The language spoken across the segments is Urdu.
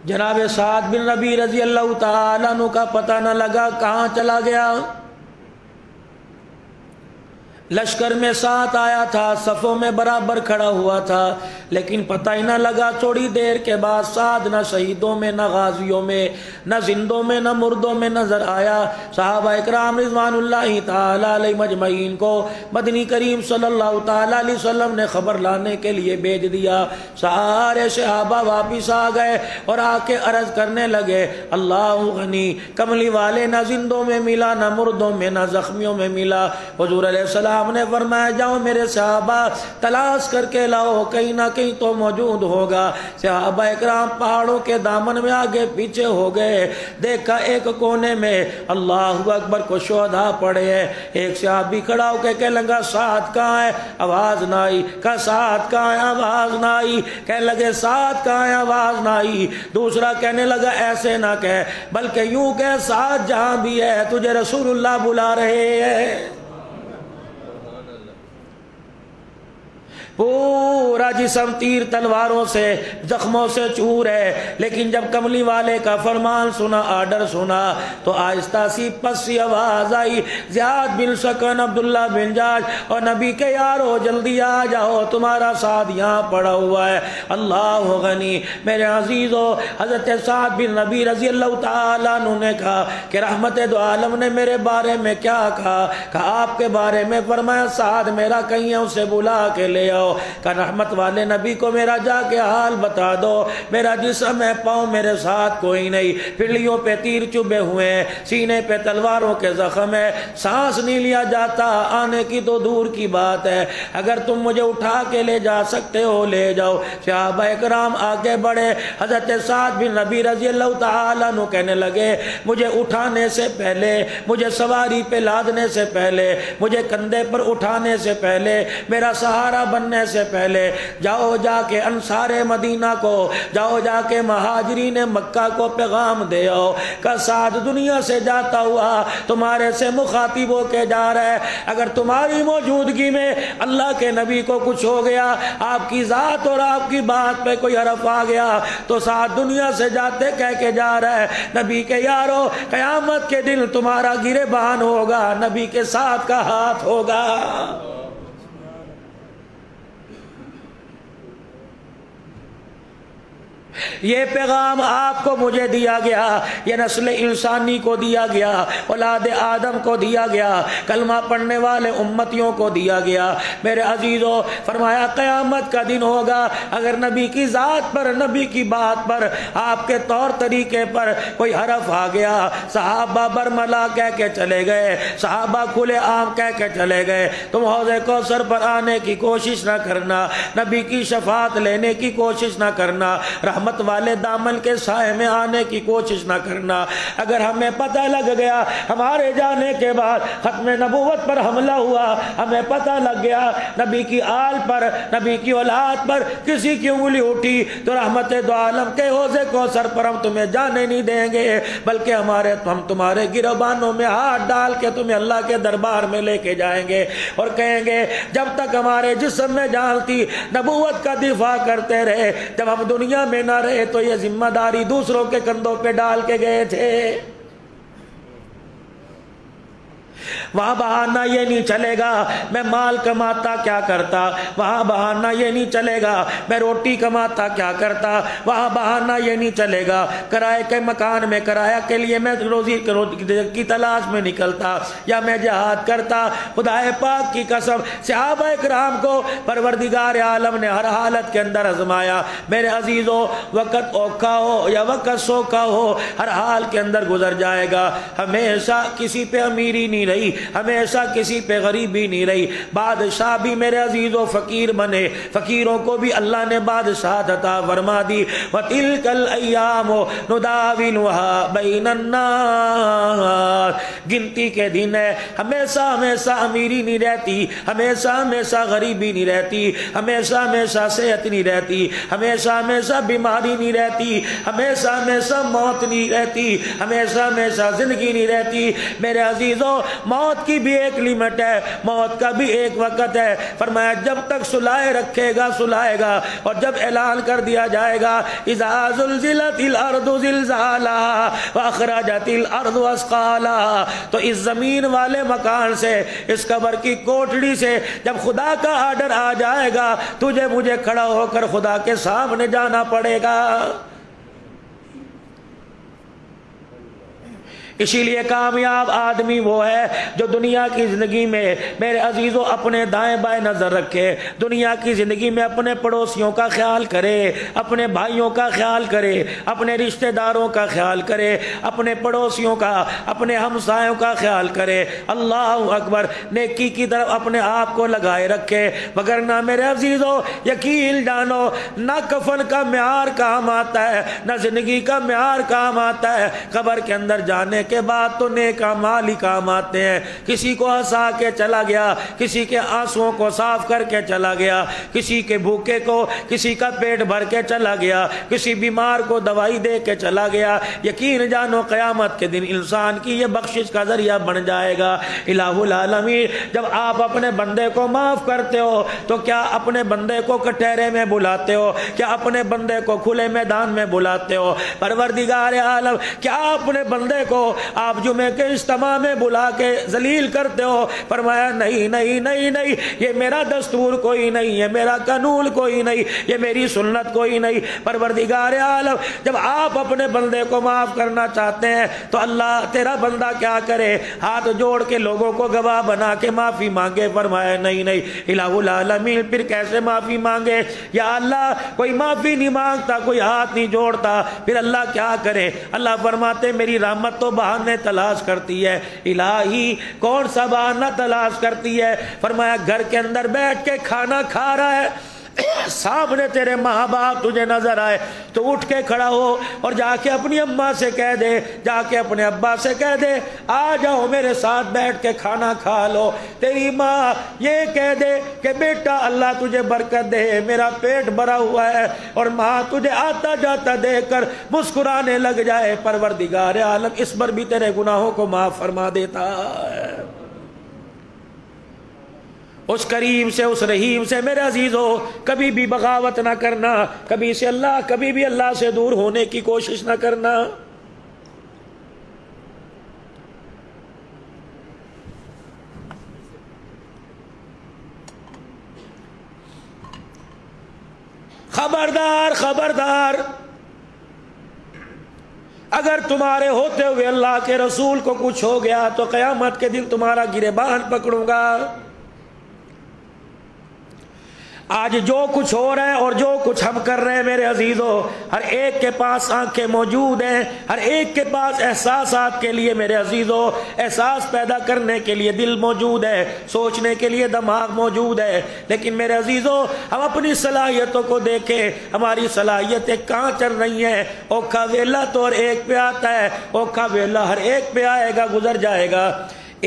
جناب سعد بن ربیع رضی اللہ تعالیٰ عنہ کا پتہ نہ لگا کہاں چلا گیا۔ لشکر میں ساتھ آیا تھا، صفوں میں برابر کھڑا ہوا تھا، لیکن پتہ ہی نہ لگا تھوڑی دیر کے بعد سعد نہ شہیدوں میں، نہ غازیوں میں، نہ زندوں میں، نہ مردوں میں نظر آیا۔ صحابہ اکرام رضوان اللہ تعالی علیہ مجمعین کو مدنی کریم صلی اللہ تعالی علیہ وسلم نے خبر لانے کے لیے بھیج دیا۔ سارے صحابہ واپس آ گئے اور آ کے عرض کرنے لگے اللہ غنی، کملی والے نہ زندوں میں ملا، نہ مردوں میں، نہ زخمیوں میں ملا۔ حضور علیہ السلام نے فرمایا جاؤ میرے صحابہ تلاش کر کے لاؤ، کہیں نہ کہیں تو موجود ہوگا۔ صحابہ اکرام پہاڑوں کے دامن میں آگے پیچھے ہو گئے، دیکھا ایک کونے میں اللہ اکبر کو شہداء پڑے ہیں۔ ایک صحابی کھڑا ہو کے کہنے لگا سعد کہاں ہے؟ آواز نہ آئی۔ کہا سعد کہاں ہے؟ آواز نہ آئی۔ کہنے لگے سعد کہاں ہے؟ آواز نہ آئی۔ دوسرا کہنے لگا ایسے نہ کہہ، بلکہ یوں کہ سعد جہاں بھی ہے تجھے رسول اللہ بلا رہے ہیں۔ پورا جسم تیر تلواروں سے، زخموں سے چور ہے، لیکن جب کملی والے کا فرمان سنا، آرڈر سنا، تو آہستہ سی پس سی آواز آئی، زیاد بن سکن، عبداللہ بن جاش اور نبی کے یارو جلدی آ جاؤ، تمہارا سعد یہاں پڑا ہوا ہے۔ اللہ غنی، میرے عزیزو، حضرت سعد بن ربیع رضی اللہ تعالیٰ عنہ نے کہا کہ رحمت دو عالم نے میرے بارے میں کیا کہا؟ کہا آپ کے بارے میں فرمایا سعد میرا کہیں ہے اسے بلا کے لے آؤ۔ کہ رحمت والے نبی کو میرا جا کے حال بتا دو، میرا جسم ہے، پاؤں میرے ساتھ کوئی نہیں، پھلیوں پہ تیر چبھے ہوئے ہیں، سینے پہ تلواروں کے زخم ہے، سانس نہیں لیا جاتا، آنے کی تو دور کی بات ہے، اگر تم مجھے اٹھا کے لے جا سکتے ہو لے جاؤ۔ صحابہ اکرام آگے بڑھے، حضرت سعد بن ربیع رضی اللہ تعالیٰ عنہ کہنے لگے مجھے اٹھانے سے پہلے، مجھے سواری پہ لادنے سے پہلے، مجھے کندھے پر اٹھانے سے پہلے، میرا سہارا بننے سے پہلے جاؤ جا کے انصار مدینہ کو، جاؤ جا کے مہاجرین مکہ کو پیغام دے آؤ کہ سعد دنیا سے جاتا ہوا تمہارے سے مخاطب ہو کے جا رہا ہے، اگر تمہاری موجودگی میں اللہ کے نبی کو کچھ ہو گیا، آپ کی ذات اور آپ کی بات پہ کوئی حرف آ گیا تو سعد دنیا سے جاتے کہہ کے جا رہا ہے نبی کے یارو قیامت کے دن تمہارا گریبان ہوگا، نبی کے ساتھ کا ہاتھ ہوگا۔ یہ پیغام آپ کو مجھے دیا گیا، یہ نسل انسانی کو دیا گیا، اولاد آدم کو دیا گیا، کلمہ پڑھنے والے امتیوں کو دیا گیا۔ میرے عزیزوں، فرمایا قیامت کا دن ہوگا، اگر نبی کی ذات پر، نبی کی بات پر، آپ کے طور طریقے پر کوئی حرف آ گیا، صحابہ برملا کہہ کے چلے گئے، صحابہ کھلے عام کہہ کے چلے گئے، تم حوض کوثر پر آنے کی کوشش نہ کرنا، نبی کی شفاعت لینے کی کوشش نہ کرنا، رحمت والے دامن کے سائے میں آنے کی کوشش نہ کرنا۔ اگر ہمیں پتہ لگ گیا ہمارے جانے کے بعد ختم نبوت پر حملہ ہوا، ہمیں پتہ لگ گیا نبی کی آل پر، نبی کی اولاد پر کسی کی انگلی اٹھی، تو رحمت دو عالم کے حوض کوثر پر ہم تمہیں جانے نہیں دیں گے، بلکہ ہم تمہارے گریبانوں میں ہاتھ ڈال کے تمہیں اللہ کے دربار میں لے کے جائیں گے اور کہیں گے جب تک ہمارے جسم میں جان تھی نبوت کا دفاع کرتے رہے، جب ہم دنیا میں نہ رہے تو یہ ذمہ داری دوسروں کے کندھوں پہ ڈال کے گئے تھے۔ وہاں بہانہ یہ نہیں چلے گا میں مال کماتا کیا کرتا، وہاں بہانہ یہ نہیں چلے گا میں روٹی کماتا کیا کرتا، وہاں بہانہ یہ نہیں چلے گا کرائے کے مکان میں کرایہ کے لیے میں روزی کی تلاش میں نکلتا یا میں جہاد کرتا۔ خدا پاک کی قسم صحابہ اکرام کو پروردگار عالم نے ہر حالت کے اندر آزمایا۔ میرے عزیزو، وقت اوکھا ہو یا وقت سوکھا ہو، ہر حال کے اندر گزر جائے گا۔ ہمیشہ کسی پہ امیری نہیں رہی، ہمیشہ کسی پہ غریبی نہیں رہی، بادشاہ بھی میرے عزیزو فقیر بنے، فقیروں کو بھی اللہ نے بادشاہت عطا فرما دی۔ وَتِلْكَ الْأَيَّامُ نُدَاوِلُهَا بَيْنَ النَّاسِ، گنتی کے دن ہے، ہمیشہ ہمیشہ امیری نہیں رہتی، ہمیشہ ہمیشہ غریبی نہیں رہتی، ہمیشہ ہمیشہ صحت نہیں رہتی، ہمیشہ ہمیشہ بیماری نہیں رہتی، ہمیشہ ہمیشہ موت نہیں رہتی، ہمیشہ ہمیشہ زندگی نہیں رہتی۔ میرے عزیزو، موت موت کی بھی ایک لیمٹ ہے، موت کا بھی ایک وقت ہے۔ فرمایا جب تک سلائے رکھے گا سلائے گا، اور جب اعلان کر دیا جائے گا اذا زلزلت الارض زلزالہا واخرجت الارض اثقالہا، تو اس زمین والے مکان سے، اس قبر کی کوٹڑی سے جب خدا کا آرڈر آ جائے گا، تجھے مجھے کھڑا ہو کر خدا کے سامنے جانا پڑے گا۔ اسی لیے کامیاب آدمی وہ ہے جو دنیا کی زندگی میں میرے عزیزوں اپنے دائیں بائیں نظر رکھے، دنیا کی زندگی میں اپنے پڑوسیوں کا خیال کرے، اپنے بھائیوں کا خیال کرے، اپنے رشتہ داروں کا خیال کرے، اپنے پڑوسیوں کا، اپنے ہمسایوں کا خیال کرے۔ اللہ اکبر، نیکی کی طرف اپنے آپ کو لگائے رکھے، وگرنہ میرے عزیزوں یقین جانو نہ کفن کا معیار کام آتا ہے، نہ زندگی کا معیار کام آتا ہے، قبر کے اندر جانے کے بعد تو نیک اعمال ہی کام آتے ہیں۔ کسی کو ہنسا کے چلا گیا، کسی کے آنسوؤں کو صاف کر کے چلا گیا، کسی کے بھوکے کو، کسی کا پیٹ بھر کے چلا گیا، کسی بیمار کو دوائی دے کے چلا گیا۔ یقین جانو قیامت کے دن انسان کی یہ بخشش کا ذریعہ بن جائے گا۔ الہ العالمین، جب آپ اپنے بندے کو معاف کرتے ہو تو کیا اپنے بندے کو کٹہرے میں بلاتے ہو؟ کیا اپنے بندے کو کھلے میدان میں بلاتے ہو؟ پروردگار عالم، کیا اپنے بندے کو آپ جمعے کے اجتماع میں بلا کے ذلیل کرتے ہو؟ فرمایا نہیں نہیں نہیں نہیں، یہ میرا دستور کوئی نہیں، یہ میرا قانون کوئی نہیں، یہ میری سنت کوئی نہیں۔ پروردگار عالم، جب آپ اپنے بندے کو معاف کرنا چاہتے ہیں تو اللہ تیرا بندہ کیا کرے؟ ہاتھ جوڑ کے لوگوں کو گواہ بنا کے معافی مانگے؟ فرمایا نہیں نہیں۔ الہ العالمین، پھر کیسے معافی مانگے؟ یا اللہ، کوئی معافی نہیں مانگتا، کوئی ہاتھ نہیں جوڑتا، پھر اللہ کیا کرے؟ اللہ فرماتے میری رحمت تو بہانے تلاش کرتی ہے۔ الہی کون سا بہانہ تلاش کرتی ہے؟ فرمایا گھر کے اندر بیٹھ کے کھانا کھا رہا ہے، سامنے تیرے ماں باپ تجھے نظر آئے تو اٹھ کے کھڑا ہو اور جا کے اپنی اماں سے کہہ دے، جا کے اپنے ابا سے کہہ دے آ جاؤ میرے ساتھ بیٹھ کے کھانا کھا لو۔ تیری ماں یہ کہہ دے کہ بیٹا اللہ تجھے برکت دے، میرا پیٹ بھرا ہوا ہے، اور ماں تجھے آتا جاتا دیکھ کر مسکرانے لگ جائے، پروردگار عالم اس پر بھی تیرے گناہوں کو معاف فرما دیتا ہے۔ اس کریم سے، اس رحیم سے میرے عزیزو کبھی بھی بغاوت نہ کرنا، کبھی بھی اللہ سے دور ہونے کی کوشش نہ کرنا۔ خبردار خبردار، اگر تمہارے ہوتے ہوئے اللہ کے رسول کو کچھ ہو گیا تو قیامت کے دن تمہارا گریبان پکڑوں گا۔ آج جو کچھ ہو رہا ہے اور جو کچھ ہم کر رہے ہیں میرے عزیزو، ہر ایک کے پاس آنکھیں موجود ہیں، ہر ایک کے پاس احساسات کے لیے میرے عزیزو، احساس پیدا کرنے کے لیے دل موجود ہے، سوچنے کے لیے دماغ موجود ہے، لیکن میرے عزیزو ہم اپنی صلاحیتوں کو دیکھیں، ہماری صلاحیتیں کہاں چل رہی ہیں؟ اوکھا ویلا تو ہر ایک پہ آتا ہے، اوکھا ویلا ہر ایک پہ آئے گا، گزر جائے گا۔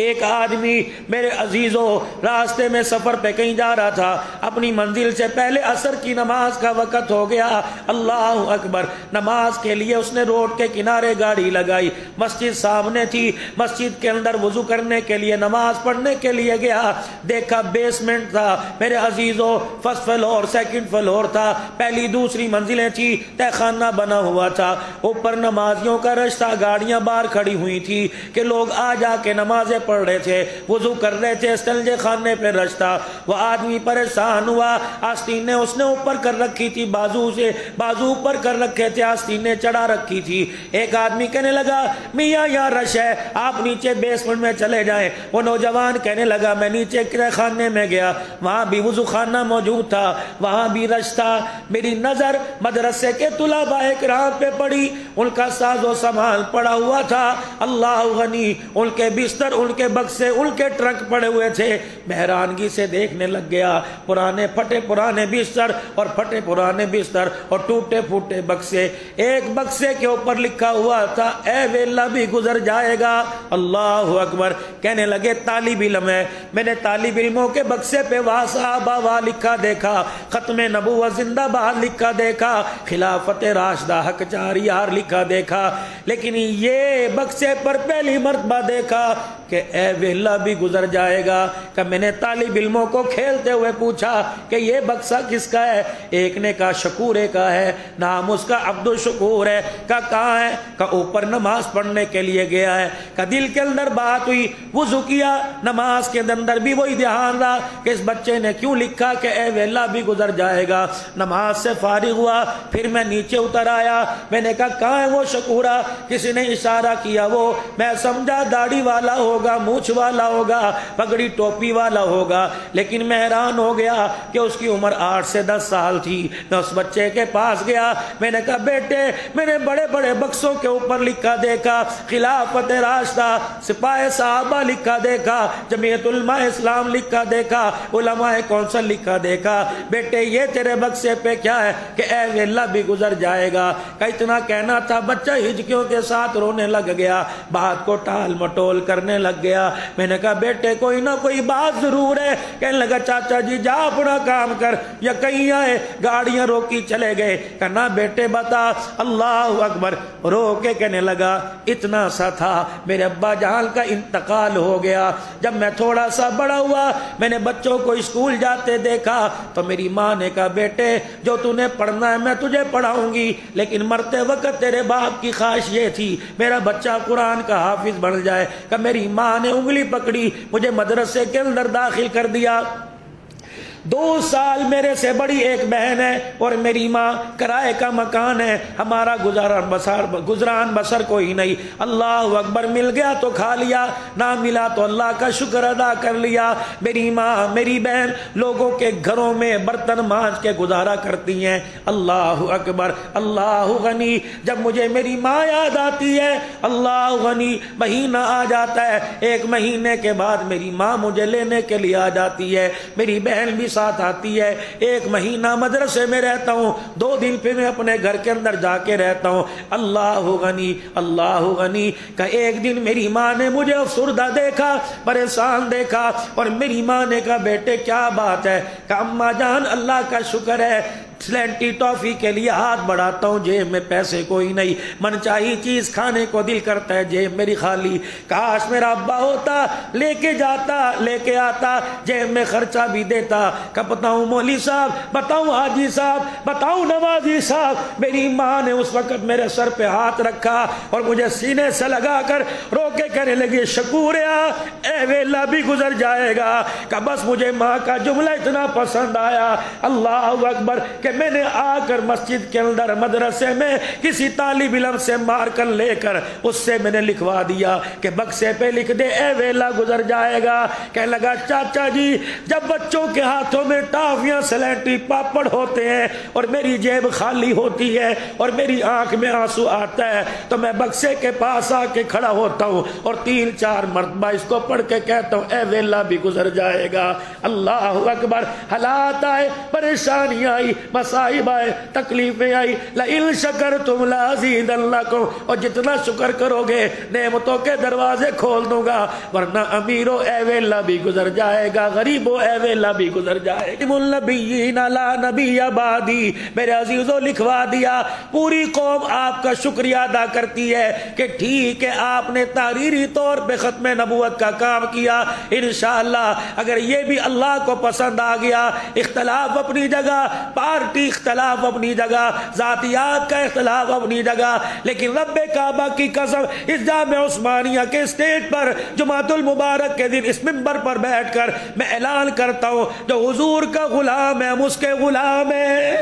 ایک آدمی میرے عزیزو راستے میں سفر پہ کہیں جا رہا تھا، اپنی منزل سے پہلے عصر کی نماز کا وقت ہو گیا، اللہ اکبر، نماز کے لیے اس نے روڈ کے کنارے گاڑی لگائی، مسجد سامنے تھی، مسجد کے اندر وضو کرنے کے لیے نماز پڑھنے کے لیے گیا، دیکھا بیسمنٹ تھا میرے عزیزو، فرسٹ فلور سیکنڈ فلور تھا، پہلی دوسری منزلیں تھی، تہ خانہ بنا ہوا تھا، اوپر نمازیوں کا رش تھا، گاڑیاں باہر کھڑی ہوئی تھی کہ لوگ آ جا کے نمازیں پڑھ رہے تھے، وضو کر رہے تھے، استنجے خانے پہ رش تھا۔ وہ آدمی پریشان ہوا، آستینیں اس نے اوپر کر رکھی تھی، بازو اوپر کر رکھے تھے، آستینیں چڑھا رکھی تھی۔ ایک آدمی کہنے لگا میاں یہاں رش ہے، آپ نیچے بیسمنٹ میں چلے جائیں۔ وہ نوجوان کہنے لگا میں نیچے کرہ خانے میں گیا، وہاں بھی وضو خانہ موجود تھا، وہاں بھی رش تھا، میری نظر مدرسے کے طلباء کرام پہ پڑی، ان کا ساز و سامان پڑا ہوا تھا، اللہ غنی، ان کے بستر، ان کے بکسے، ان کے ٹرک پڑے ہوئے تھے، بحرانگی سے دیکھنے لگ گیا، پرانے پھٹے پرانے بستر اور پھٹے پرانے بستر اور ٹوٹے پھوٹے بکسے، ایک بکسے کے اوپر لکھا ہوا تھا اے ویلا بھی گزر جائے گا، اللہ اکبر۔ کہنے لگے طالب علم ہے، میں نے طالب علموں کے بکسے پہ وا صحابہ وا لکھا دیکھا، ختم نبوت زندہ باد لکھا دیکھا، خلافت راشدہ حق چار یار لکھا دیکھا، لیکن یہ بکسے پر پہلی مرتبہ دیکھا کہ اے ویلا بھی گزر جائے گا۔ کہ میں نے طالب علموں کو کھیلتے ہوئے پوچھا کہ یہ بکسا کس کا ہے؟ ایک نے کہا شکورے کا ہے، نام اس کا عبد الشکور ہے۔ کہاں ہے؟ کہ اوپر نماز پڑھنے کے لیے گیا ہے۔ کہ دل کے اندر بات ہوئی، وضو کیا، نماز کے اندر بھی وہی دھیان رہا کہ اس بچے نے کیوں لکھا کہ اے ویلا بھی گزر جائے گا۔ نماز سے فارغ ہوا، پھر میں نیچے اتر آیا، میں نے کہا کہاں ہے وہ شکورہ؟ کسی نے اشارہ کیا، وہ میں سمجھا داڑھی والا ہوگا، مونچھ والا ہوگا، پگڑی ٹوپی والا ہوگا، لیکن میں حیران ہو گیا کہ اس کی عمر 8 سے 10 سال تھی۔ میں اس بچے کے پاس گیا، میں نے کہا بیٹے، میں نے بڑے بڑے بکسوں کے اوپر لکھا دیکھا خلافت راشدہ، سپاہ صحابہ لکھا دیکھا، جمعیت علماء اسلام لکھا دیکھا، علماء کونسل لکھا دیکھا، بیٹے یہ تیرے بکسے پہ کیا ہے؟ کہ اے ویلا بھی گزر جائے گا۔ کہ اتنا کہنا تھا، بچہ ہچکیوں کے ساتھ رونے لگ گیا، بات کو ٹال مٹول کرنے لگ گیا۔ میں نے کہا بیٹے کوئی نہ کوئی بات ضرور ہے۔ کہنے لگا چاچا جی جا اپنا کام کر، یا کہیں آئے گاڑیاں روکی چلے گئے۔ کہنا بیٹے بتا، اللہ اکبر، رو کے کہنے لگا اتنا سا تھا، میرے ابا جان کا انتقال ہو گیا۔ جب میں تھوڑا سا بڑا ہوا، میں نے بچوں کو اسکول جاتے دیکھا تو میری ماں نے کہا بیٹے جو تو نے پڑھنا ہے میں تجھے پڑھاؤں گی، لیکن مرتے وقت تیرے باپ کی خواہش یہ تھی میرا بچہ قرآن کا حافظ بن جائے۔ کہ میری ماں نے انگلی پکڑی، مجھے مدرسے کے اندر داخل کر دیا۔ 2 سال میرے سے بڑی ایک بہن ہے اور میری ماں، کرائے کا مکان ہے، ہمارا گزران بسر کوئی نہیں۔ اللہ اکبر، مل گیا تو کھا لیا، نہ ملا تو اللہ کا شکر ادا کر لیا۔ میری ماں میری بہن لوگوں کے گھروں میں برتن مانج کے گزارا کرتی ہیں۔ اللہ اکبر، اللہ غنی۔ جب مجھے میری ماں یاد آتی ہے، اللہ غنی، مہینہ آ جاتا ہے، 1 مہینے کے بعد میری ماں مجھے لینے کے لیے آ جاتی ہے، میری بہن بھی ساتھ آتی ہے۔ 1 مہینہ مدرسے میں رہتا ہوں، 2 دن پہ میں اپنے گھر کے اندر جا کے رہتا ہوں۔ اللہ غنی، اللہ غنی۔ کہ ایک دن میری ماں نے مجھے افسردہ دیکھا، پریشان دیکھا، اور میری ماں نے کہا بیٹے کیا بات ہے؟ کہ اماں جان اللہ کا شکر ہے، سلینٹی ٹافی کے لیے ہاتھ بڑھاتا ہوں، جیب میں پیسے کوئی نہیں، من چاہی چیز کھانے کو دل کرتا ہے، جیب میری خالی۔ کاش میرا ابا ہوتا، لے کے جاتا، لے کے آتا، جیب میں خرچہ بھی دیتا۔ کہ بتاؤں مولوی صاحب، بتاؤں حاجی صاحب، بتاؤں نوازی صاحب، میری ماں نے اس وقت میرے سر پہ ہاتھ رکھا اور مجھے سینے سے لگا کر رو کے کہنے لگی شکوریا اے ویلا بھی گزر جائے گا۔ کہ بس مجھے ماں کا جملہ اتنا پسند آیا، اللہ اکبر، کہ میں نے آ کر مسجد کے اندر مدرسے میں کسی طالب علم سے مار کر لے کر اس سے میں نے لکھوا دیا کہ بکسے پہ لکھ دے اے ویلا گزر جائے گا۔ کہنے لگا چاچا جی جب بچوں کے ہاتھوں میں ٹافیاں سلیٹی پاپڑ ہوتے ہیں اور میری جیب خالی ہوتی ہے اور میری آنکھ میں آنسو آتا ہے تو میں بکسے کے پاس آ کے کھڑا ہوتا ہوں اور 3-4 مرتبہ اس کو پڑھ کے کہتا ہوں اے ویلا بھی گزر جائے گا۔ اللہ اکبر، حالات آئے، پریشانیاں آئی، مصائب آئے، تکلیفیں آئی، لئن شکرتم لازیدنکم، اور جتنا شکر کرو گے نعمتوں کے دروازے کھول دوں گا، ورنہ امیرو اے ویلا بھی گزر جائے گا، غریبو اے ویلا بھی گزر جائے گا۔ النبیین لا نبی بعدی، میرے عزیزوں لکھوا دیا، پوری قوم آپ کا شکریہ ادا کرتی ہے کہ ٹھیک ہے آپ نے تحریری طور پہ ختم نبوت کا کام کیا، انشاءاللہ اگر یہ بھی اللہ کو پسند آ گیا، اختلاف اپنی جگہ، پارٹی اختلاف اپنی جگہ، ذاتیات کا اختلاف اپنی جگہ، لیکن رب کعبہ کی قسم اس جامع عثمانیہ کے اسٹیج پر جمعۃ المبارک کے دن اس منبر پر بیٹھ کر میں اعلان کرتا ہوں جو حضور کا غلام ہے ہم اس کے غلام ہیں۔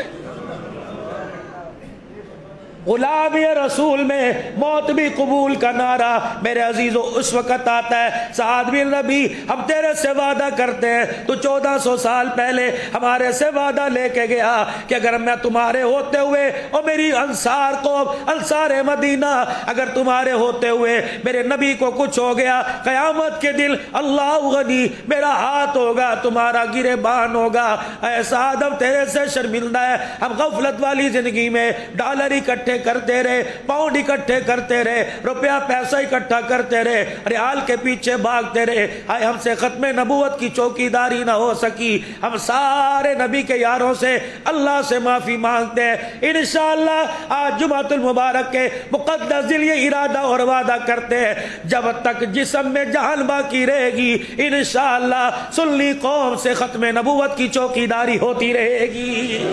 غلام رسول میں موت بھی قبول کا نعرہ میرے عزیزو اس وقت آتا ہے سعد بن ربی ہم تیرے سے وعدہ کرتے ہیں، تو 1400 سال پہلے ہمارے سے وعدہ لے کے گیا کہ اگر میں تمہارے ہوتے ہوئے اور میری انصار قوم انصار مدینہ اگر تمہارے ہوتے ہوئے میرے نبی کو کچھ ہو گیا قیامت کے دن اللہ غنی میرا ہاتھ ہوگا تمہارا گریبان ہوگا۔ اے سعد ہم تیرے سے شرمندہ ہے، ہم غفلت والی زندگی میں ڈالر اکٹھے اکٹھے کرتے رہے، پاؤنڈ اکٹھے کرتے رہے، روپیہ پیسہ اکٹھا کرتے رہے، ریال کے پیچھے بھاگتے رہے، آئے ہم سے ختم نبوت کی چوکیداری نہ ہو سکی۔ ہم سارے نبی کے یاروں سے اللہ سے معافی مانگتے ہیں۔ انشاءاللہ آج جمعۃ المبارک کے مقدس دن یہ ارادہ اور وعدہ کرتے ہیں، جب تک جسم میں جان باقی رہے گی انشاءاللہ سنی قوم سے ختم نبوت کی چوکیداری ہوتی رہے گی۔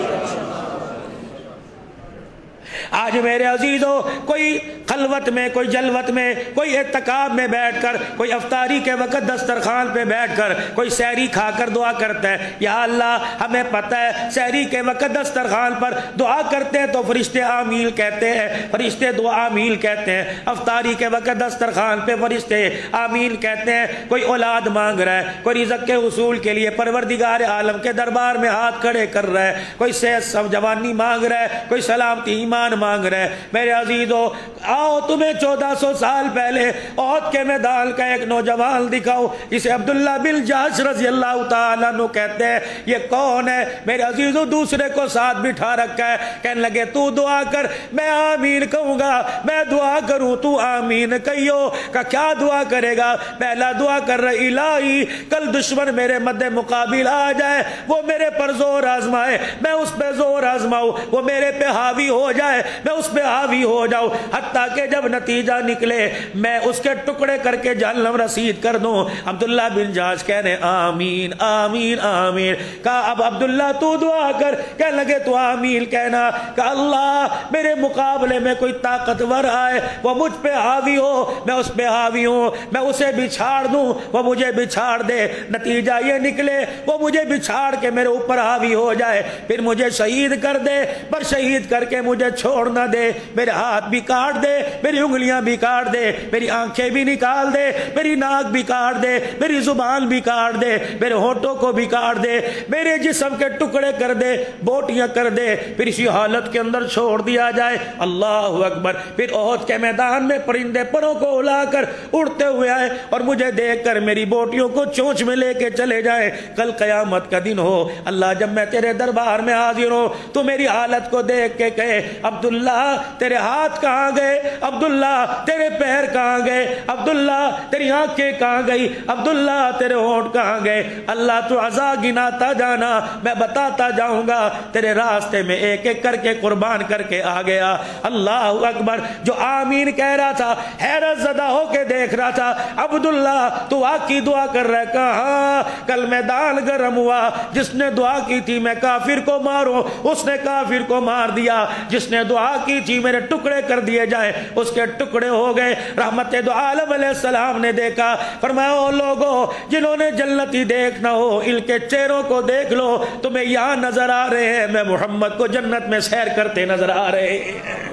آج میرے عزیزوں، کوئی خلوت میں، کوئی جلوت میں، کوئی اعتکاف میں بیٹھ کر، کوئی افطاری کے وقت دسترخوان پہ بیٹھ کر، کوئی سحری کھا کر دعا کرتا ہے، یا اللہ ہمیں پتہ ہے سحری کے وقت دسترخوان پر دعا کرتے ہیں تو فرشتے آمین کہتے ہیں، فرشتے دعا آمین کہتے ہیں، افطاری کے وقت دسترخوان پہ فرشتے آمین کہتے ہیں۔ کوئی اولاد مانگ رہا ہے، کوئی رزق کے حصول کے لیے پروردگار عالم کے دربار میں ہاتھ کھڑے کر رہا ہے، کوئی صحت سب جوانی مانگ رہا ہے، کوئی سلامتی ایمان مانگ رہے۔ میرے عزیزو، آؤ تمہیں 1400 سال پہلے احد کے میدان کا ایک نوجوان دکھاؤ جسے عبداللہ بن جحش رضی اللہ تعالیٰ عنہ کہتے ہیں۔ یہ کون ہے؟ میرے عزیزو، دوسرے کو ساتھ بٹھا رکھا ہے، کہنے لگے تو دعا کر میں آمین کہوں گا، میں دعا کروں تو آمین کہیو۔ کہ کیا دعا کرے گا؟ پہلا دعا کر رہے، الہی کل دشمن میرے مد مقابل آ جائے، وہ میرے پر زور آزمائے، میں اس پہ زور آزماؤں، وہ میرے پہ حاوی ہو جائے، میں اس پہ حاوی ہو جاؤں، حتیٰ کہ جب نتیجہ نکلے میں اس کے ٹکڑے کر کے جہنم رسید کر دوں۔ عبداللہ بن جحش کہنے آمین آمین آمین۔ کہا اب عبداللہ تو دعا کر، کہنے لگے تو آمین کہنا۔ کہ اللہ میرے مقابلے میں کوئی طاقتور آئے، وہ مجھ پہ حاوی ہو، میں اس پہ حاوی ہوں، میں اسے بچھاڑ دوں، وہ مجھے بچھاڑ دے، نتیجہ یہ نکلے وہ مجھے بچھاڑ کے میرے اوپر حاوی ہو جائے، پھر مجھے شہید کر دے، پر شہید کر کے مجھے چھوڑ نہ دے، میرے ہاتھ بھی کاٹ دے، میری انگلیاں بھی کاٹ دے، میری آنکھیں بھی نکال دے، میری ناک بھی کاٹ دے، میری زبان بھی کاٹ دے، میرے ہونٹوں کو بھی کاٹ دے، میرے جسم کے ٹکڑے کر دے، بوٹیاں کر دے، پھر اسی حالت کے اندر چھوڑ دیا جائے۔ اللہ اکبر۔ پھر احد کے میدان میں پرندے پروں کو اڑا کر اڑتے ہوئے آئے اور مجھے دیکھ کر میری بوٹیوں کو چونچ میں لے کے چلے جائیں۔ کل قیامت کا دن ہو، اللہ جب میں تیرے دربار میں حاضر ہوں تو میری حالت کو دیکھ کے کہے عبداللہ تیرے ہاتھ کہاں گئے، عبداللہ تیرے پیر کہاں گئے، عبداللہ تیری آنکھیں کہاں گئی، عبداللہ تیرے ہونٹ کہاں گئے۔ اللہ تو عزا گناتا جانا، میں بتاتا جاؤں گا، تیرے راستے میں ایک ایک کر کے قربان کر کے آ گیا۔ اللہ اکبر۔ جو آمین کہہ رہا تھا حیرت زدہ ہو کے دیکھ رہا تھا، عبداللہ تو واقعی دعا کر رہا ہے۔ کہاں کل میدان گرم ہوا، جس نے دعا کی تھی میں کافر کو ماروں اس نے کافر کو مار دیا، جس نے دعا کی تھی میرے ٹکڑے کر دیے جائیں اس کے ٹکڑے ہو گئے۔ رحمت دو عالم علیہ السلام نے دیکھا، فرمایا او لوگوں جنہوں نے جنتی دیکھنا ہو ان کے چہروں کو دیکھ لو، تمہیں یہاں نظر آ رہے ہیں، میں محمد کو جنت میں سیر کرتے نظر آ رہے ہیں۔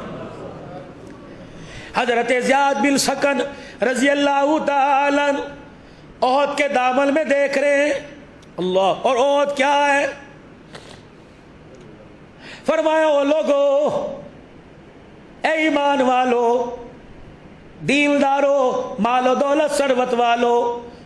حضرت زیاد بن سکن رضی اللہ تعالی احد کے دامن میں دیکھ رہے ہیں اللہ، اور احد کیا ہے؟ فرمایا او لوگو، اے ایمان والو، دیندارو، مال و دولت ثروت والو،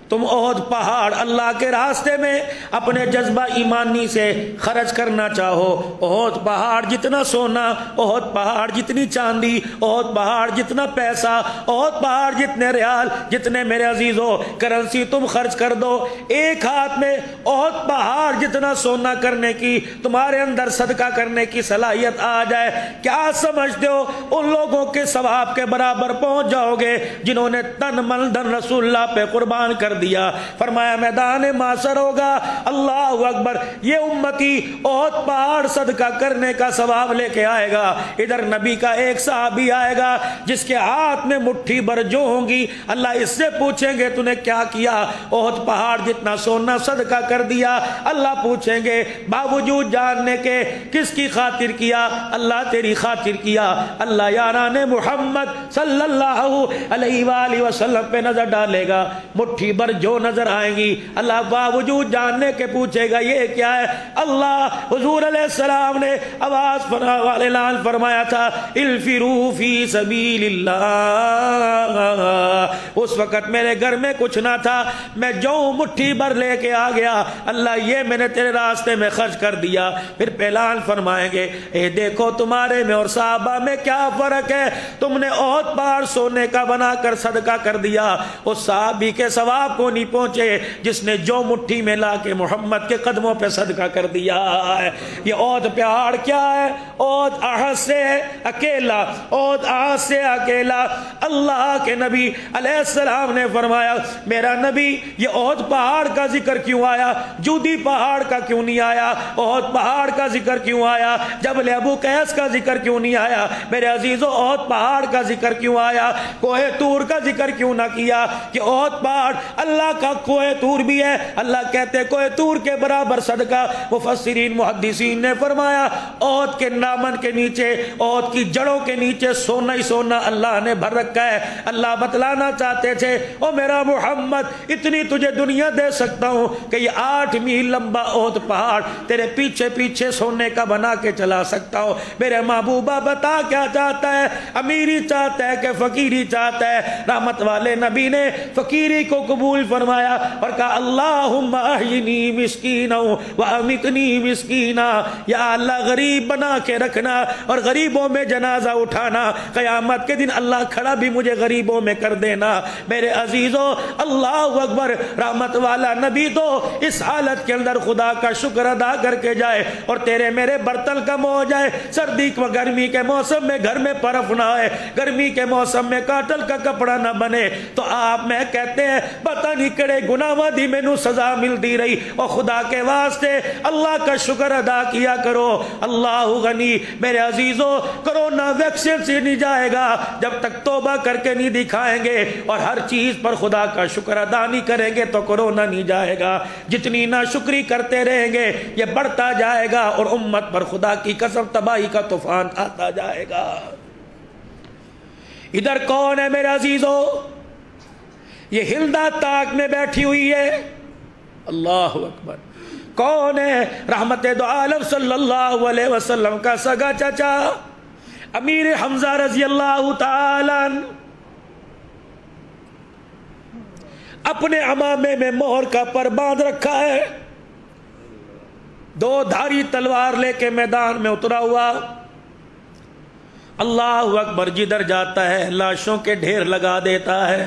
تم احد پہاڑ اللہ کے راستے میں اپنے جذبہ ایمانی سے خرچ کرنا چاہو، احد پہاڑ جتنا سونا، احد پہاڑ جتنی چاندی، احد پہاڑ جتنا پیسہ، احد پہاڑ جتنے ریال، جتنے میرے عزیزو کرنسی تم خرچ کر دو، ایک ہاتھ میں احد پہاڑ جتنا سونا کرنے کی تمہارے اندر صدقہ کرنے کی صلاحیت آ جائے، کیا سمجھتے ہو ان لوگوں کے ثواب کے برابر پہنچ جاؤ گے جنہوں نے تن من دھن رسول اللہ پہ قربان کر دیا۔ فرمایا میدان معاشر ہوگا، اللہ اکبر، یہ امتی احد پہاڑ صدقہ کرنے کا ثواب لے کے آئے گا، ادھر نبی کا ایک صحابی آئے گا جس کے ہاتھ میں مٹھی بھر جو ہوں گی، اللہ اس سے پوچھیں گے تو نے کیا کیا؟ احد پہاڑ جتنا سونا صدقہ کر دیا۔ اللہ پوچھیں گے باوجود جاننے کے کس کی خاطر کیا؟ اللہ تیری خاطر کیا۔ اللہ یاران محمد صلی اللہ علیہ وآلہ وسلم پہ نظر ڈالے گا، مٹھی پر جو نظر آئیں گی اللہ باوجود جاننے کے پوچھے گا یہ کیا ہے؟ اللہ حضور علیہ السلام نے آواز اعلان فرمایا تھا الفروا فی سبیل اللہ. اس وقت میرے گھر میں کچھ نہ تھا، میں جو مٹھی بھر لے کے آ گیا اللہ یہ میں نے تیرے راستے میں خرچ کر دیا. پھر اعلان فرمائیں گے اے دیکھو تمہارے میں اور صحابہ میں کیا فرق ہے، تم نے احد پہاڑ سونے کا بنا کر صدقہ کر دیا، اس صحابی کے ثواب کو نہیں پہنچے جس نے جو مٹھی میں لا کے محمد کے قدموں پہ صدقہ کر دیا ہے. یہ احد پہاڑ کیا ہے؟ احد احد سے اکیلا، احد احد سے اکیلا. اللہ کے نبی علیہ السلام نے فرمایا میرا نبی یہ احد پہاڑ کا ذکر کیوں آیا، جودی پہاڑ کا کیوں نہیں آیا، احد پہاڑ کا ذکر کیوں آیا، جبل ابو قیس کا ذکر کیوں نہیں آیا، میرے عزیزو احد پہاڑ کا ذکر کیوں آیا، کوہ طور کا ذکر کیوں نہ کیا کہ احد پہاڑ اللہ کا کوہ طور بھی ہے. اللہ کہتے ہیں کوہ طور کے برابر صدقہ. مفسرین محدثین نے فرمایا احد کے دامن کے نیچے، احد کی جڑوں کے نیچے سونا ہی سونا اللہ نے بھر رکھا ہے. اللہ بتلانا چاہتے تھے او میرا محمد اتنی تجھے دنیا دے سکتا ہوں کہ یہ 8 میل لمبا احد پہاڑ تیرے پیچھے پیچھے سونے کا بنا کے چلا سکتا ہوں. میرے محبوبہ بتا کیا چاہتا ہے؟ امیری چاہتا ہے کہ فقیری چاہتا ہے؟ رحمت والے نبی نے فقیری کو قبول فرمایا اور کہا اللہم احینی مسکینا وامتنی مسکینا. یا اللہ غریب بنا کے رکھنا اور غریبوں میں جنازہ اٹھانا، قیامت کے دن اللہ کھڑا بھی مجھے غریبوں میں کر دینا. میرے عزیزو اللہ اکبر. رحمت والا نبی تو اس حالت کے اندر خدا کا شکر ادا کر کے جائے اور تیرے میرے برتن کم ہو جائے. سردی و گرمی کے موسم میں گھر میں برف نہ ہے، گرمی کے موسم میں کاٹل کا کپڑا نہ بنے تو آپ میں کہتے ہیں پتہ نہیں کڑے گناہ دی میں نو سزا مل دی رہی. اور خدا کے واسطے اللہ کا شکر ادا کیا کرو. اللہ غنی. میرے عزیزو کرونا ویکسین سے نہیں جائے گا جب تک توبہ کر کے نہیں دکھائیں گے اور ہر چیز پر خدا کا شکر ادا نہیں کریں گے تو کرونا نہیں جائے گا. جتنی ناشکری کرتے رہیں گے یہ بڑھتا جائے گا اور امت پر خدا کی قسم تباہی کا طوفان آتا جائے گا. ادھر کون ہے میرے عزیزو؟ یہ ہلدا طاق میں بیٹھی ہوئی ہے. اللہ اکبر. کون ہے؟ رحمت دو عالم صلی اللہ علیہ وسلم کا سگا چچا امیر حمزہ رضی اللہ تعالیٰ اپنے عمامے میں مہر کا پر باندھ رکھا ہے، 2 دھاری تلوار لے کے میدان میں اترا ہوا. اللہ اکبر. جدھر جاتا ہے لاشوں کے ڈھیر لگا دیتا ہے.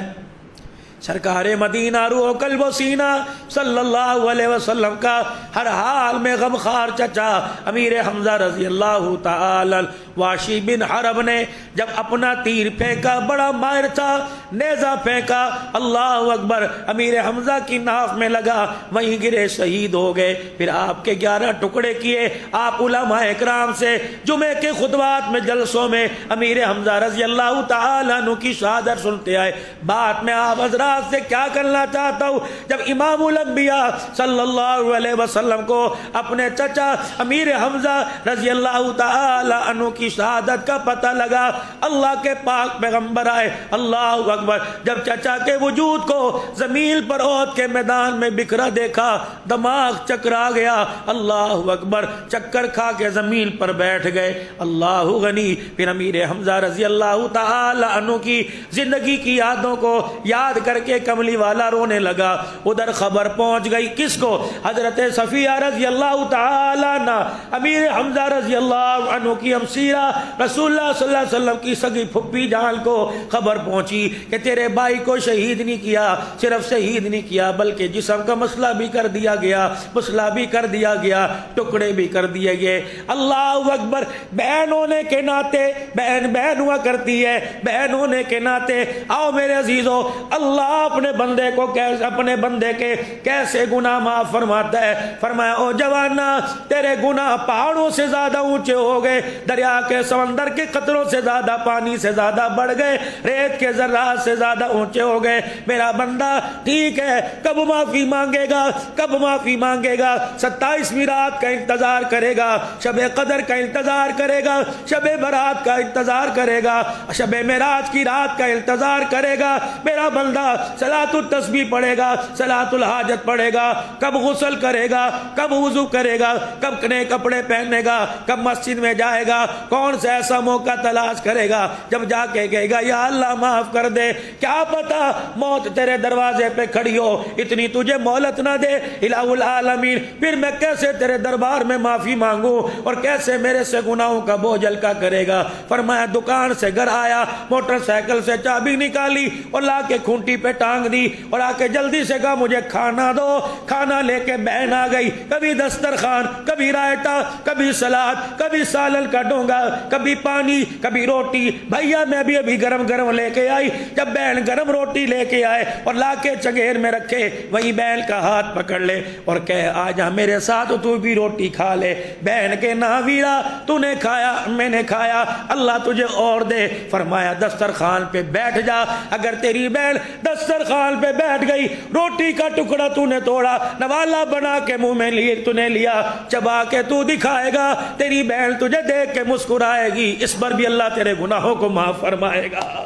سرکار مدینہ روح قلب و سینہ صلی اللہ علیہ وسلم کا ہر حال میں غمخوار چچا امیر حمزہ رضی اللہ تعالی واشی بن حرب نے جب اپنا تیر پھینکا، بڑا ماہر تھا، نیزہ پھینکا، اللہ اکبر، امیر حمزہ کی ناف میں لگا، وہیں گرے، شہید ہو گئے. پھر آپ کے 11 ٹکڑے کیے. آپ علماء اکرام سے جمعے کے خطبات میں جلسوں میں امیر حمزہ رضی اللہ تعالیٰ عنہ کی شہادت سنتے آئے. بات میں آپ حضرات سے کیا کرنا چاہتا ہوں، جب امام الانبیاء صلی اللہ علیہ وسلم کو اپنے چچا امیر حمزہ رضی اللہ تعالی عنہ کی شہادت کا پتہ لگا، اللہ کے پاک پیغمبر آئے. اللہ اکبر. جب چچا کے وجود کو زمین پر احد کے میدان میں بکھرا دیکھا، دماغ چکرا گیا. اللہ اکبر. چکر کھا کے زمین پر بیٹھ گئے. اللہ غنی. پھر امیر حمزہ رضی اللہ تعالی عنہ کی زندگی کی یادوں کو یاد کر کے کملی والا رونے لگا. ادھر خبر پہنچ گئی کس کو؟ حضرت صفیہ رضی اللہ تعالی عنہ امیر حمزہ رضی اللہ عنہ کی ہمشیرہ رسول اللہ صلی اللہ علیہ وسلم کی سگی پھپھی جان کو خبر پہنچی کہ تیرے بھائی کو شہید نہیں کیا، صرف شہید نہیں کیا بلکہ جسم کا مسئلہ بھی کر دیا گیا، مسئلہ بھی کر دیا گیا، ٹکڑے بھی کر دیے گئے. اللہ اکبر. بہن ہونے کے ناطے، بہن بہن ہوا کرتی ہے، بہن ہونے کے ناطے آؤ میرے عزیزو، اللہ اپنے بندے کو کیسے، اپنے بندے کے کیسے گناہ معاف فرماتا ہے. فرمایا او جوانا تیرے گناہ پہاڑوں سے زیادہ اونچے ہو گئے، دریا کے سمندر کے قطروں سے زیادہ، پانی سے زیادہ بڑھ گئے، ریت کے ذرات سے زیادہ اونچے ہو گئے۔ میرا بندہ ٹھیک ہے، کب معافی مانگے گا؟ کب معافی مانگے گا؟ 27ویں رات کا انتظار کرے گا، شب قدر کا انتظار کرے گا، شب برات کا انتظار کرے گا، شب معراج کی رات کا انتظار کرے گا۔ میرا بندہ صلاۃ التسبیح پڑھے گا، صلاۃ الحاجت پڑھے گا، کب غسل کرے گا، کب وضو کرے گا، کب نئے کپڑے پہنے گا، کب مسجد میں جائے گا، کون سا ایسا موقع تلاش کرے گا جب جا کے کہے گا یا اللہ معاف کر دے؟ کیا پتا موت تیرے دروازے پہ کھڑی ہو، اتنی تجھے مہلت نہ دے الہ العالمین، پھر میں کیسے تیرے دربار میں معافی مانگوں اور کیسے میرے سے گناہوں کا بوجھ ہلکا کرے گا؟ فرمایا دکان سے گھر آیا، موٹر سائیکل سے چابی نکالی اور لا کے کھونٹی پہ ٹانگ دی اور آ کے جلدی سے کہا مجھے کھانا دو۔ کھانا لے کے بہن آ گئی، کبھی دسترخوان، کبھی رائتا، کبھی سلاد، کبھی سالن کا ڈونگا، کبھی پانی، کبھی روٹی۔ بھیا میں بھی ابھی گرم گرم لے کے آئی۔ جب بہن گرم روٹی لے کے آئے اور لا کے چنگیر میں رکھے، وہی بہن کا ہاتھ پکڑ لے اور کہے آجا میرے ساتھ تو بھی روٹی کھا لے۔ بہن کے نا ویرا، تو نے کھایا میں نے کھایا، اللہ تجھے اور دے۔ فرمایا دسترخوان پہ بیٹھ جا۔ اگر تیری بہن دسترخوان پہ بیٹھ گئی، روٹی کا ٹکڑا تو نے توڑا، نوالا بنا کے منہ میں لیے تو نے لیا، چبا کے تو دکھائے گا، تیری بہن تجھے دیکھ کے مسکرائے گی، اس پر بھی اللہ تیرے گناہوں کو معاف فرمائے گا۔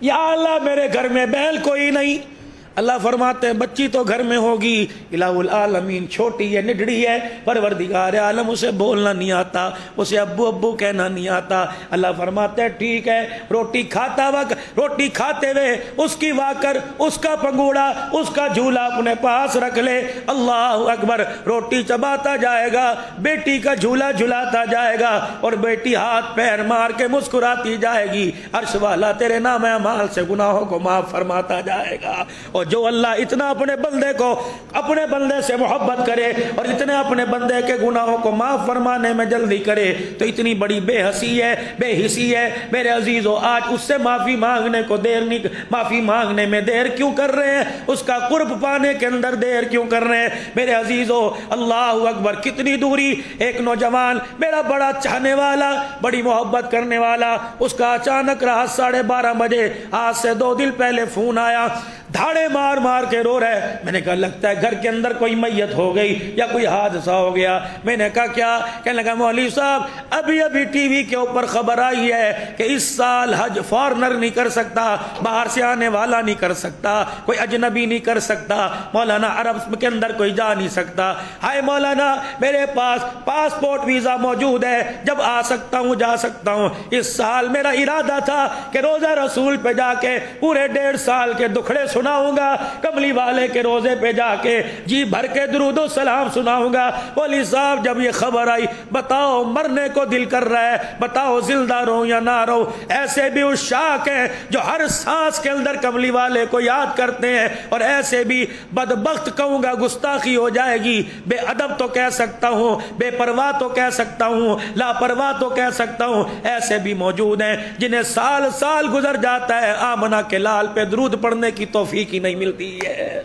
یا اللہ میرے گھر میں بہن کوئی نہیں، اللہ فرماتے ہیں بچی تو گھر میں ہوگی، الہ العالمین چھوٹی ہے، نڈڑی ہے، پروردگار عالم اسے بولنا نہیں آتا، اسے ابو ابو کہنا نہیں آتا۔ اللہ فرماتے ہیں ٹھیک ہے، روٹی کھاتا وقت، روٹی کھاتے ہوئے اس کی واکر، اس کا پنگوڑا، اس کا جھولا اپنے پاس رکھ لے۔ اللہ اکبر، روٹی چباتا جائے گا، بیٹی کا جھولا جھلاتا جائے گا اور بیٹی ہاتھ پیر مار کے مسکراتی جائے گی، عرش والا تیرے نام اعمال سے گناہوں کو معاف فرماتا جائے گا۔ اور جو اللہ اتنا اپنے بندے کو، اپنے بندے سے محبت کرے اور اتنے اپنے بندے کے گناہوں کو معاف فرمانے میں جلدی کرے تو اتنی بڑی بے حسی ہے، بے حسی ہے۔ میرے عزیزو آج اس سے معافی مانگنے کو دیر نہیں، معافی مانگنے میں دیر کیوں کر رہے ہیں؟ اس کا قرب پانے کے اندر دیر کیوں کر رہے ہیں؟ میرے عزیزو اللہ اکبر، کتنی دوری! ایک نوجوان میرا بڑا چاہنے والا، بڑی محبت کرنے والا، اس کا اچانک رات 12:30 بجے آج سے 2 دن پہلے فون آیا، دھاڑے مار مار کے رو رہے۔ میں نے کہا لگتا ہے گھر کے اندر کوئی میت ہو گئی یا کوئی حادثہ ہو گیا۔ میں نے کہا کیا؟ کہنے لگا مولوی صاحب ابھی ابھی ٹی وی کے اوپر خبر آئی ہے کہ اس سال حج فارنر نہیں کر سکتا، باہر سے آنے والا نہیں کر سکتا، کوئی اجنبی نہیں کر سکتا، مولانا عرب کے اندر کوئی جا نہیں سکتا۔ ہائے مولانا میرے پاس پاسپورٹ ویزا موجود ہے، جب آ سکتا ہوں جا سکتا ہوں۔ اس سال میرا ارادہ تھا کہ روزہ رسول پہ جا کے پورے 1.5 سال کے دکھڑے سناؤں گا، کملی والے کے روزے پہ جا کے جی بھر کے درود و سلام سناؤں گا۔ مولوی صاحب جب یہ خبر آئی، بتاؤ مرنے کو دل کر رہا ہے، بتاؤ زندہ رہوں یا نہ رہوں۔ ایسے بھی عشاق ہیں جو ہر سانس کے اندر کملی والے کو یاد کرتے ہیں، اور ایسے بھی بدبخت کہوں گا گستاخی ہو جائے گی، بے ادب تو کہہ سکتا ہوں، بے پرواہ تو کہہ سکتا ہوں، لاپرواہ تو کہہ سکتا ہوں، ایسے بھی موجود ہیں جنہیں سال سال گزر جاتا ہے آمنہ کے لال پہ درود پڑھنے کی توفیق ہی نہیں ملتی ہے۔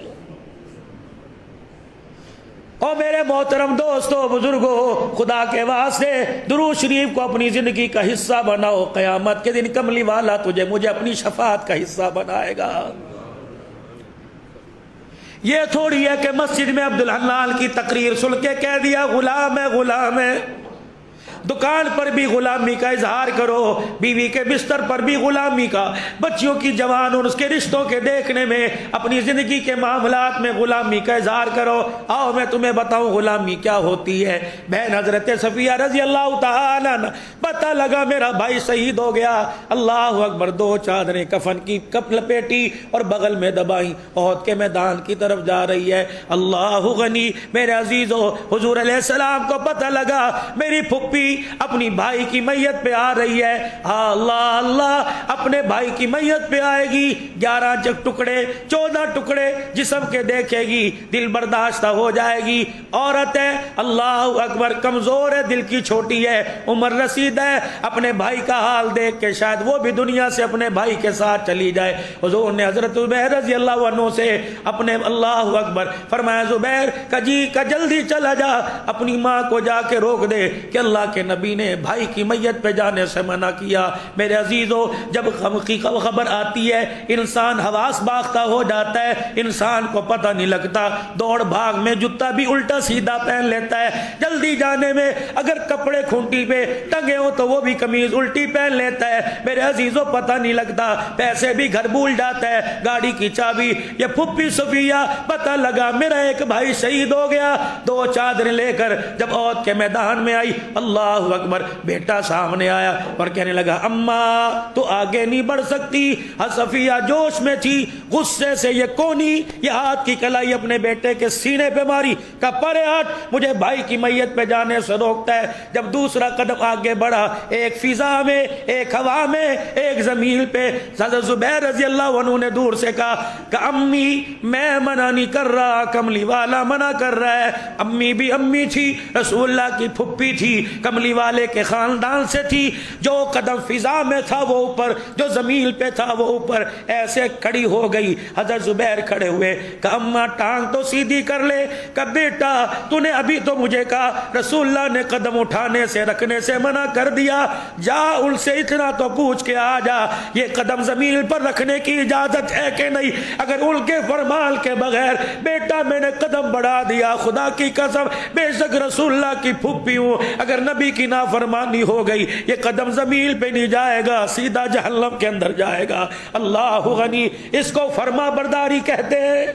اور میرے محترم دوستو بزرگو، خدا کے واسطے درود شریف کو اپنی زندگی کا حصہ بناؤ، قیامت کے دن کملی والا تجھے مجھے اپنی شفاعت کا حصہ بنائے گا۔ یہ تھوڑی ہے کہ مسجد میں عبدالحنان کی تقریر سن کے کہہ دیا غلام ہے غلام ہے۔ دکان پر بھی غلامی کا اظہار کرو، بیوی کے بستر پر بھی غلامی کا، بچیوں کی جوان اور اس کے رشتوں کے دیکھنے میں، اپنی زندگی کے معاملات میں غلامی کا اظہار کرو۔ آؤ میں تمہیں بتاؤں غلامی کیا ہوتی ہے۔ بہن حضرت صفیہ رضی اللہ تعالیٰ عنہ، پتہ لگا میرا بھائی شہید ہو گیا، اللہ اکبر، 2 چادریں کفن کی لپیٹی اور بغل میں دبائیں، احد کے میدان کی طرف جا رہی ہے۔ اللہ غنی، میرے عزیزو، حضور علیہ السلام کو پتہ لگا میری پھپھی اپنی بھائی کی میت پہ آ رہی ہے. ہاں اللہ اللہ, اپنے بھائی کی میت پہ آئے گی, 11 ٹکڑے 14 ٹکڑے جسم کے دیکھے گی, دل برداشتہ ہو جائے گی. عورت ہے, اللہ اکبر, کمزور ہے, دل کی چھوٹی ہے, عمر رسید ہے, اپنے بھائی کا حال دیکھ کے شاید وہ بھی دنیا سے اپنے بھائی کے ساتھ چلی جائے. حضور نے حضرت زبیر رضی اللہ عنہ سے اپنے, اللہ اکبر, فرمایا زبیر کا جلدی چلا جا, اپنی ماں کو جا کے روک دے کہ اللہ کے نبی نے بھائی کی میت پہ جانے سے منع کیا. میرے عزیزو, جب غم کی خبر آتی ہے انسان حواس باختہ ہو جاتا ہے, انسان کو پتہ نہیں لگتا, دوڑ بھاگ میں جوتا بھی الٹا سیدھا پہن لیتا ہے, جلدی جانے میں اگر کپڑے کھونٹی پہ ٹنگے ہو تو وہ بھی قمیض الٹی پہن لیتا ہے. میرے عزیزو پتہ نہیں لگتا, پیسے بھی گھر بھول جاتا ہے, گاڑی کی چابی. یہ پھپھی صفیہ, پتہ لگا میرا ایک بھائی شہید ہو گیا, 2 چادریں لے کر جب عہد کے میدان میں آئی, اللہ اکبر, بیٹا سامنے آیا اور کہنے لگا اماں تو آگے نہیں بڑھ سکتی. صفیہ جوش میں تھی, غصے سے یہ کونی, یہ ہاتھ کی کلائی اپنے بیٹے کے سینے پہ ماری, کہا پرے ہٹ, مجھے بھائی کی میت پہ جانے سے روکتا ہے. جب دوسرا قدم آگے بڑھا, ایک فضا میں, ایک ہوا میں, ایک زمین پہ, حضرت زبیر رضی اللہ عنہ نے دور سے کہا کہ امی میں منع نہیں کر رہا, کملی والا منع کر رہا ہے. امی بھی امی تھی, رسول اللہ کی پھپھی تھی, کملی والے کے خاندان سے تھی. جو قدم فضا میں تھا وہ اوپر, جو زمین پہ تھا وہ اوپر, ایسے کھڑی ہو گئی. حضرت زبیر کھڑے ہوئے, کہ اماں ٹانگ تو سیدھی کر لے. کہ بیٹا تو نے ابھی تو مجھے کہا رسول اللہ نے قدم اٹھانے سے رکھنے سے منع کر دیا, جا ان سے اتنا تو پوچھ کے آ جا یہ قدم زمین پر رکھنے کی اجازت ہے کہ نہیں. اگر ان کے فرمان کے بغیر بیٹا میں نے قدم بڑھا دیا, خدا کی قسم بے شک رسول اللہ کی پھپھی ہوں, اگر نبی کی نافرمانی ہو گئی یہ قدم زمین پہ نہیں جائے گا, سیدھا جہنم کے اندر جائے گا. اللہ غنی, اس کو فرما برداری کہتے ہیں.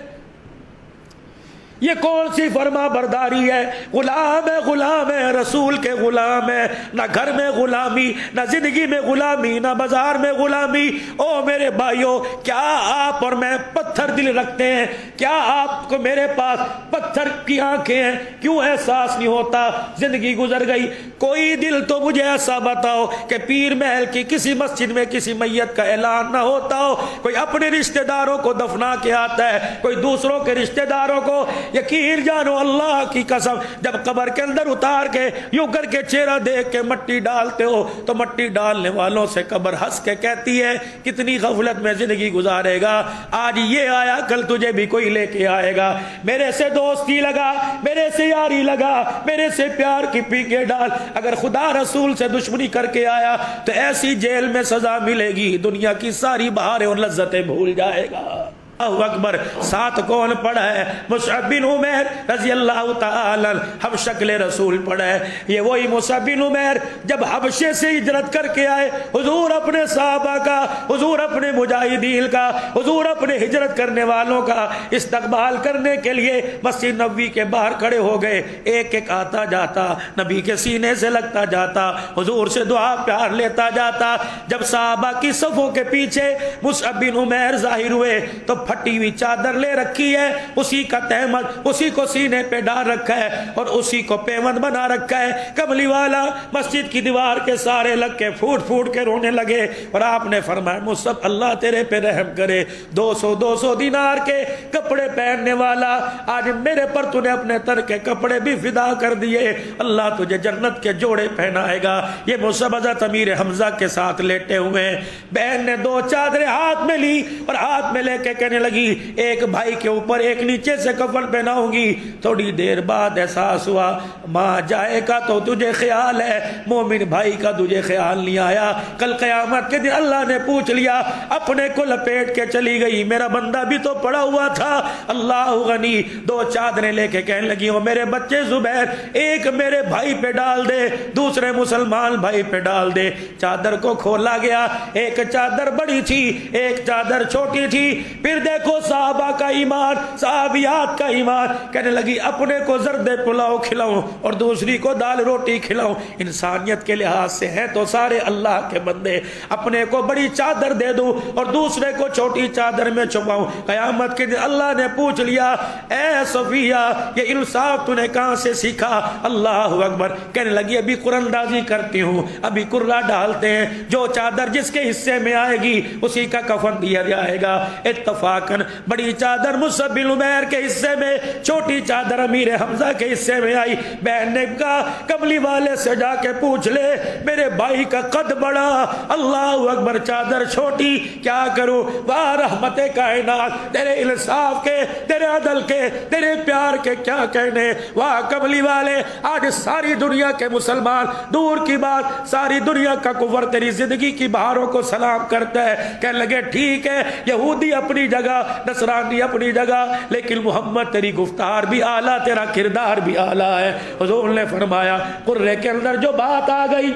یہ کون سی فرما برداری ہے؟ غلام ہے, رسول کے غلام ہے. نہ گھر میں غلامی, نہ زندگی میں غلامی, نہ بازار میں غلامی. او میرے بھائیوں, کیا آپ اور میں پتھر دل رکھتے ہیں؟ کیا آپ کو میرے پاس پتھر کی آنکھیں ہیں؟ کیوں احساس نہیں ہوتا زندگی گزر گئی؟ کوئی دل تو مجھے ایسا بتاؤ کہ پیر محل کی کسی مسجد میں کسی میت کا اعلان نہ ہوتا ہو. کوئی اپنے رشتہ داروں کو دفنا کے آتا ہے, کوئی دوسروں کے رشتہ داروں کو. یقین جانو اللہ کی قسم, جب قبر کے اندر اتار کے یوں کر کے چہرہ دیکھ کے مٹی ڈالتے ہو تو مٹی ڈالنے والوں سے قبر ہنس کے کہتی ہے کتنی غفلت میں زندگی گزارے گا, آج یہ آیا کل تجھے بھی کوئی لے کے آئے گا. میرے سے دوستی لگا, میرے سے یاری لگا, میرے سے پیار کی پیکے ڈال. اگر خدا رسول سے دشمنی کر کے آیا تو ایسی جیل میں سزا ملے گی, دنیا کی ساری بہاریں اور لذتیں بھول جائے گا. اللہ اکبر. ساتھ کون پڑھا ہے؟ مصعب بن عمیر رضی اللہ تعالی, ہم شکل رسول پڑھا ہے. یہ وہی مصعب بن عمیر جب حبشے سے ہجرت کر کے آئے, حضور اپنے صحابہ کا, حضور اپنے مجاہدین کا, حضور اپنے ہجرت کرنے والوں کا استقبال کرنے کے لیے مسجد نبوی کے باہر کھڑے ہو گئے. ایک ایک آتا جاتا, نبی کے سینے سے لگتا جاتا, حضور سے دعا پیار لیتا جاتا. جب صحابہ کی صفوں کے پیچھے مصعب بن عمیر ظاہر ہوئے تو پھٹی ہوئی چادر لے رکھی ہے, اسی کا تہمت اسی کو سینے پہ ڈال رکھا ہے اور اسی کو پیوند بنا رکھا ہے. کملی والا مسجد کی دیوار کے سارے لگ کے پھوٹ پھوٹ کے رونے لگے اور آپ نے فرمایا مصعب اللہ تیرے پہ رحم کرے, 200 دینار کے کپڑے پہننے والا, آج میرے پر تو نے اپنے تر کے کپڑے بھی فدا کر دیے, اللہ تجھے جنت کے جوڑے پہنائے گا. یہ مصعب حضرت امیر حمزہ کے ساتھ لیٹے ہوئے ہیں. بہن نے 2 چادریں ہاتھ میں لی اور ہاتھ میں لے کے کہنے لگی ایک بھائی کے اوپر ایک نیچے سے کفن پہناؤں گی. تھوڑی دیر بعد احساس ہوا ماں جائے کا تو تجھے خیال ہے, مومن بھائی کا تجھے خیال نہیں آیا. کل قیامت کے دن اللہ نے پوچھ لیا, اپنے کو لپیٹ کے چلی گئی, میرا بندہ بھی تو پڑا ہوا تھا. اللہ غنی. 2 چادریں لے کے کہنے لگی او میرے بچے زبیر, ایک میرے بھائی پہ ڈال دے, دوسرے مسلمان بھائی پہ ڈال دے. چادر کو کھولا گیا, ایک چادر بڑی تھی, ایک چادر چھوٹی تھی. پھر دیکھو صحابہ کا ایمان، صحابیات کا ایمان. کہنے لگی اپنے کو زرد پلاؤ کھلاؤں اور دوسری کو دال روٹی کھلاؤں. انسانیت کے لحاظ سے ہیں تو سارے اللہ کے بندے. اپنے کو بڑی چادر دے دوں اور دوسرے کو چھوٹی چادر میں چھپاؤں. قیامت کے دن اللہ نے پوچھ لیا اے صفیہ یہ انصاف تو نے کہاں سے سیکھا؟ اللہ اکبر. کہنے لگی ابھی قرآن اندازی کرتی ہوں، ابھی قرہ ڈالتے ہیں، جو چادر جس کے حصے میں آئے گی اسی کا کفن دیا جائے گا. اتفاقاً بڑی چادر مصعب بن عمیر کے حصے میں، چھوٹی چادر امیر حمزہ کے حصے میں آئی. بہن نے کہا کملی والے سے جا کے پوچھ لے میرے بھائی کا قد بڑا، اللہ اکبر، چادر چھوٹی، کیا کروں؟ واہ رحمت کائنات، تیرے انصاف کے، تیرے عدل کے، تیرے پیار کے کیا کہنے. واہ کملی والے، آج ساری دنیا کے مسلمان، دور کی بات ساری دنیا کا کفر تیری زندگی کی بہاروں کو سلام کرتا ہے. کہنے لگے ٹھیک ہے، یہودی اپنی جگہ، نصرانی اپنی جگہ، لیکن محمد تیری گفتار بھی اعلیٰ، تیرا کردار بھی اعلیٰ ہے. حضور نے فرمایا قرے کے اندر جو بات آ گئی،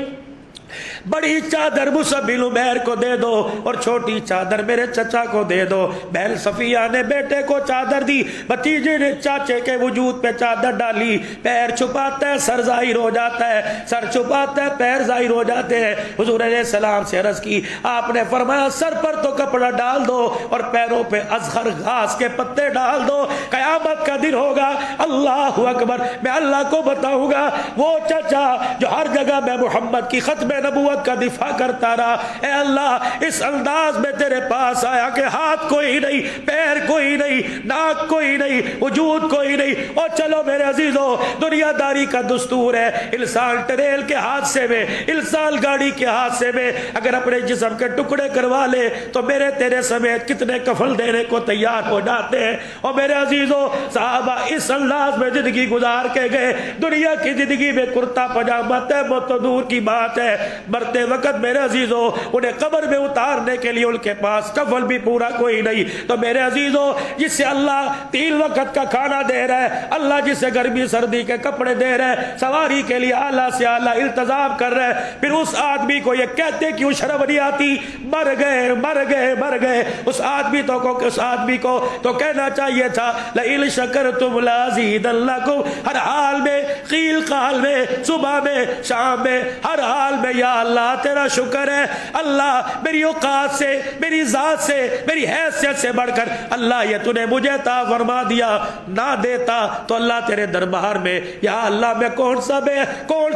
بڑی چادر مصعب بن عمیر کو دے دو اور چھوٹی چادر میرے چچا کو دے دو. بہن صفیہ نے بیٹے کو چادر دی، بھتیجے نے چاچے کے وجود پہ چادر ڈالی. پیر چھپاتا ہے سر ظاہر ہو جاتا ہے، سر چھپاتا ہے پیر ظاہر ہو جاتے ہیں. حضور علیہ السلام سے عرض کی، آپ نے فرمایا سر پر تو کپڑا ڈال دو اور پیروں پہ ازہر گھاس کے پتے ڈال دو. قیامت کا دن ہوگا، اللہ اکبر، میں اللہ کو بتاؤں گا وہ چچا جو ہر جگہ میں محمد کی ختم نبوت کا دفاع کرتا رہا، اے اللہ اس انداز میں تیرے پاس آیا کہ ہاتھ کوئی نہیں، پیر کوئی نہیں، ناک کوئی نہیں، وجود کوئی نہیں. اور چلو میرے عزیزو، دنیا داری کا دستور ہے، انسان ٹریل کے حادثے میں، انسان گاڑی کے حادثے میں اگر اپنے جسم کے ٹکڑے کروا لے تو میرے تیرے سمیت کتنے کفن دینے کو تیار ہو جاتے ہیں. اور میرے عزیزو، صحابہ اس انداز میں زندگی گزار کے گئے. دنیا کی زندگی میں کرتا پجامہ تہمت تو دور کی بات ہے، مرتے وقت میرے عزیزو انہیں قبر میں اتارنے کے لیے ان کے پاس کفن بھی پورا کوئی نہیں. تو میرے عزیزو، جس سے اللہ 3 وقت کا کھانا دے رہا ہے، اللہ جسے گرمی سردی کے کپڑے دے رہا ہے، سواری کے لیے اعلیٰ سے اعلیٰ انتظام کر رہا ہے، پھر اس آدمی کو یہ کہتے کیوں شرم نہیں آتی مر گئے مر گئے مر گئے؟ اس آدمی کو تو کہنا چاہیے تھا لئن شکرتم لازیدنکم. ہر حال میں، قیل قال میں، صبح میں، شام میں، ہر حال میں یا اللہ تیرا شکر ہے. اللہ میری اوقات سے، میری ذات سے، میری حیثیت سے بڑھ کر اللہ یہ تو نے مجھے عطا فرما دیا، نہ دیتا تو اللہ تیرے دربار میں یا اللہ میں کون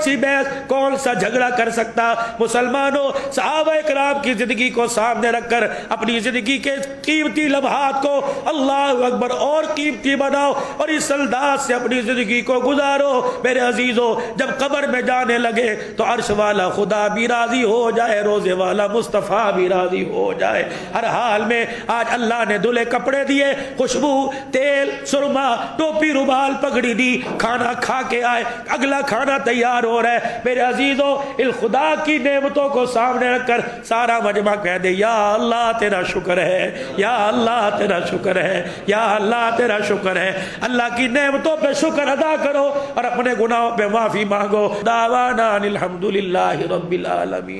سی بحث، کون سا جھگڑا کر سکتا. مسلمانوں، صحابہ اکرام کی زندگی کو سامنے رکھ کر اپنی زندگی کے قیمتی لمحات کو اللہ اکبر اور قیمتی بناؤ اور اس انداز سے اپنی زندگی کو گزارو. میرے عزیزو، جب قبر میں جانے لگے تو عرش والا خدا بھی راضی ہو جائے، روزے والا مصطفیٰ بھی راضی ہو جائے. ہر حال میں آج اللہ نے دلے کپڑے دیے، خوشبو، تیل، سرما، ٹوپی، رومال، پگڑی دی، کھانا کھا کے آئے، اگلا کھانا تیار ہو رہا ہے. میرے عزیزو، خدا کی نعمتوں کو سامنے رکھ کر سارا مجمع کہہ دے یا اللہ تیرا شکر ہے، یا اللہ تیرا شکر ہے، یا اللہ تیرا شکر ہے. اللہ کی نعمتوں پہ شکر ادا کرو اور اپنے گناہوں پہ معافی مانگو. دعوانا الحمدللہ رب العالمین.